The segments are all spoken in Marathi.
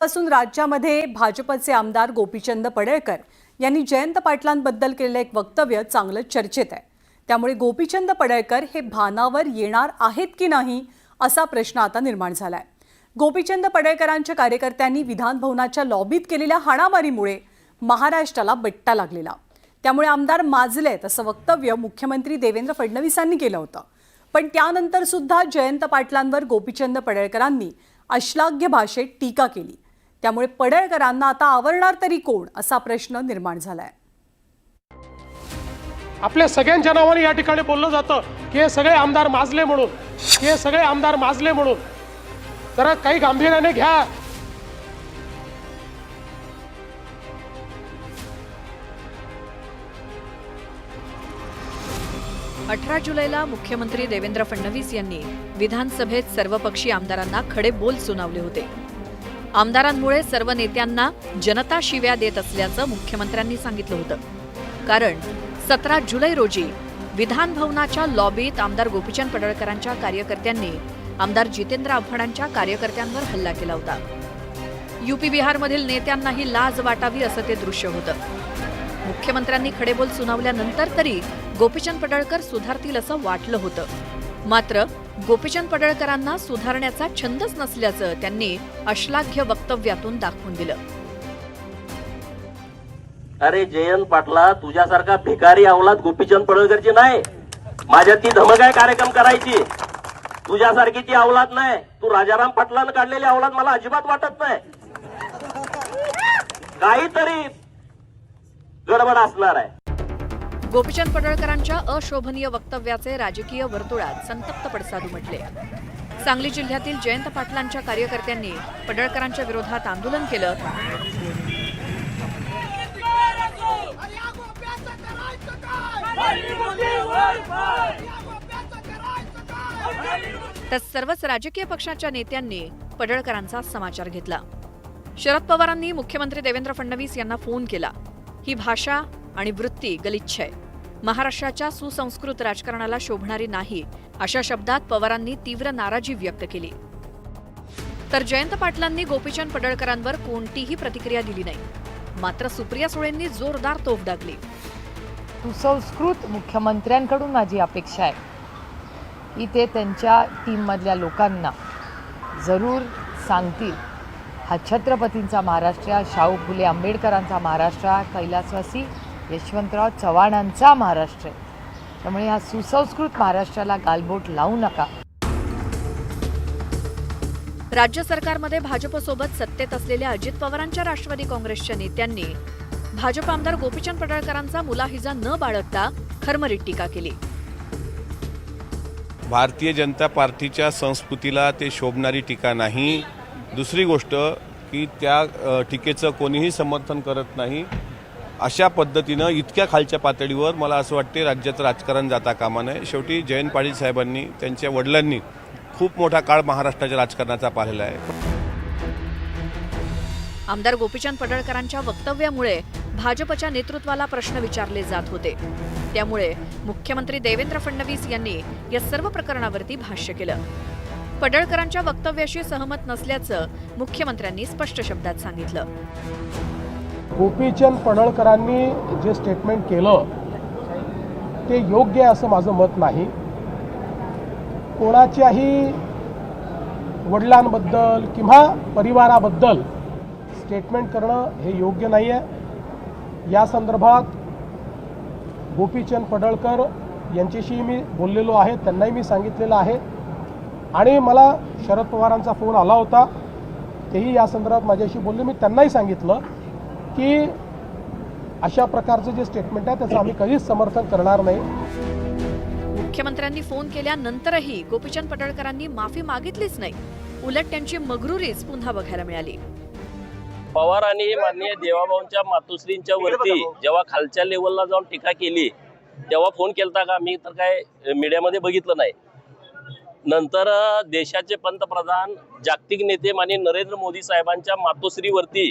पासून राज्यामध्ये भाजपचे आमदार गोपीचंद पडळकर यांनी जयंत पाटलांबद्दल केलेलं एक वक्तव्य चांगलं चर्चेत आहे। त्यामुळे गोपीचंद पडळकर हे भानावर येणार आहेत की नाही असा प्रश्न आता निर्माण झालाय। गोपीचंद पडळकरांच्या कार्यकर्त्यांनी विधान भवनाच्या लॉबीत केलेल्या हाणामारीमुळे महाराष्ट्राला बट्टा लागलेला। त्यामुळे आमदार माजलेत असं वक्तव्य मुख्यमंत्री देवेंद्र फडणवीसांनी केलं होतं। पण त्यानंतर सुद्धा जयंत पाटलांवर गोपीचंद पडळकरांनी अश्लाघ्य भाषेत टीका केली। त्यामुळे पडळकरांना आता आवरणार तरी कोण असा प्रश्न निर्माण झालाय। आपल्या सगळ्यांच्या नावाने या ठिकाणी बोललं जातं की हे सगळे आमदार माजले म्हणून, हे सगळे आमदार माजले म्हणून। जरा काही गांभीर्याने घ्या। 18 जुलैला मुख्यमंत्री देवेंद्र फडणवीस यांनी विधानसभेत सर्वपक्षीय आमदारांना खडे बोल सुनावले होते। आमदारांमुळे सर्व नेत्यांना जनता शिव्या देत असल्याचं मुख्यमंत्र्यांनी सांगितलं होतं। कारण 17 जुलै रोजी विधान भवनाच्या लॉबीत आमदार गोपीचंद पडळकरांच्या कार्यकर्त्यांनी आमदार जितेंद्र आव्हाडांच्या कार्यकर्त्यांवर हल्ला केला होता। यूपी बिहारमधील नेत्यांनाही लाज वाटावी असं ते दृश्य होतं। मुख्यमंत्र्यांनी खडेबोल सुनावल्यानंतर तरी गोपीचंद पडळकर सुधारतील असं वाटलं होतं। मात्र गोपीचंद पडळकरांना सुधारण्याचा छंदच नसल्याचं त्यांनी अश्लाघ्य वक्तव्यातून दाखवून दिलं। अरे जयंत पाटला, तुझ्यासारखा भिकारी अवलाद गोपीचंद पडळकरची नाही। माझ्या ती धमक आहे कार्यक्रम करायची। तुझ्यासारखी ती अवलाद नाही। तू राजाराम पाटलांना काढलेली अवलाद मला अजिबात वाटत नाही। काहीतरी गडबड असणार आहे। गोपीचंद पडळकरांच्या अशोभनीय वक्तव्याचे राजकीय वर्तुळात संतप्त पडसाद उमटले। सांगली जिल्ह्यातील जयंत पाटलांच्या कार्यकर्त्यांनी पडळकरांच्या विरोधात आंदोलन केलं। तर सर्वच राजकीय पक्षाच्या नेत्यांनी पडळकरांचा समाचार घेतला। शरद पवारांनी मुख्यमंत्री देवेंद्र फडणवीस यांना फोन केला। ही भाषा आणि वृत्ती गलिच्छ आहे, महाराष्ट्राच्या सुसंस्कृत राजकारणाला शोभणारी नाही अशा शब्दात पवारांनी तीव्र नाराजी व्यक्त केली। तर जयंत पाटलांनी गोपीचंद पडळकरांवर कोणतीही प्रतिक्रिया दिली नाही। मात्र सुप्रिया सुळेंनी जोरदार तोफ डागली। सुसंस्कृत मुख्यमंत्र्यांकडून माझी अपेक्षा आहे की ते त्यांच्या टीममधल्या लोकांना जरूर सांगतील हा छत्रपतींचा महाराष्ट्र, शाहू फुले आंबेडकरांचा महाराष्ट्र, कैलासवासी यशवंतराव चव्हाणांचा महाराष्ट्र आहे। त्यामुळे हा सुसंस्कृत महाराष्ट्राला गालबोट लावू नका। राज्य सरकारमध्ये भाजपसोबत सत्तेत असलेल्या अजित पवारांच्या राष्ट्रवादी काँग्रेसच्या नेत्यांनी भाजप आमदार गोपीचंद पडळकरांचा मुलाहिजा न बाळगता खरमरीत टीका केली। भारतीय जनता पार्टीच्या संस्कृतीला ते शोभणारी टीका नाही। दुसरी गोष्ट की त्या टीकेचं कोणीही समर्थन करत नाही। अशा पद्धतीनं इतक्या खालच्या पातळीवर मला असं वाटते राज्याचं राजकारण जाता कामा नये। शेवटी जयंत पाटील साहेबांनी, त्यांच्या वडिलांनी खूप मोठा काळ महाराष्ट्राच्या राजकारणाचा पाहिलेला आहे। आमदार गोपीचंद पडळकरांच्या वक्तव्यामुळे भाजपच्या नेतृत्वाला प्रश्न विचारले जात होते। त्यामुळे मुख्यमंत्री देवेंद्र फडणवीस यांनी या सर्व प्रकरणावरती भाष्य केलं। पडळकरांच्या वक्तव्याशी सहमत नसल्याचं मुख्यमंत्र्यांनी स्पष्ट शब्दात सांगितलं। गोपीचंद पडळकरांनी जे स्टेटमेंट केलं ते योग्य आहे असं माझं मत नाही। कोणाच्याही वडिलांबद्दल किंवा परिवाराबद्दल स्टेटमेंट करणं हे योग्य नाही आहे। या संदर्भात गोपीचंद पडळकर यांच्याशी मी बोललेलो आहे, त्यांनाही मी सांगितलेलं आहे। आणि मला शरद पवारांचा फोन आला होता, तेही या संदर्भात माझ्याशी बोलले। मी त्यांनाही सांगितलं की अशा प्रकारचं जे स्टेटमेंट आहे त्याचं आम्ही कधीच समर्थन करणार नाही। मुख्यमंत्र्यांनी फोन केल्यानंतरही गोपीचंद पडळकरांनी माफी मागितलीच नाही। उलट त्यांची मगरुरीच पुन्हा बघायला मिळाली। पवारांनी माननीय देवाभाऊंच्या मातोश्रींच्या वरती जेव्हा खालच्या लेवलला जाऊन टीका केली तेव्हा फोन केलता का? मी तर काय मीडियामध्ये बघितलं नाही। नंतर देशाचे पंतप्रधान, जागतिक नेते माननीय नरेंद्र मोदी साहेबांच्या मातोश्रीवरती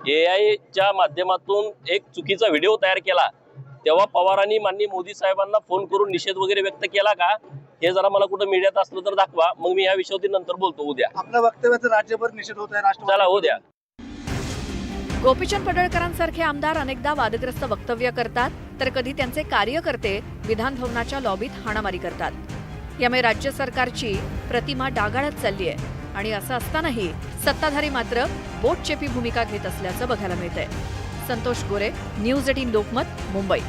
AI च्या माध्यमातून एक चुकीचा व्हिडिओ तयार केला तेव्हा पवारांनी माननीय मोदी साहेबांना फोन करून निषेध वगैरे व्यक्त केला का? हे जरा मला कुठं मीडियात असलं तर दाखवा, मग मी या विषयावरती नंतर बोलतो उद्या। आपल्या वक्तव्याचा राज्यभर निषेध होत आहे, चला उद्या गोपीचंद पडळकरांसारखे आमदार अनेकदा वादग्रस्त वक्तव्य करतात, तर कधी त्यांचे कार्यकर्ते विधान भवनाच्या लॉबीत हाणामारी करतात। यामुळे राज्य सरकारची प्रतिमा डागाळत चालली आहे आणि असं असतानाही सत्ताधारी मात्र बोटचेपी भूमिका घेत असल्याचं बघायला मिळतंय। संतोष गोरे, न्यूज 18 लोकमत, मुंबई।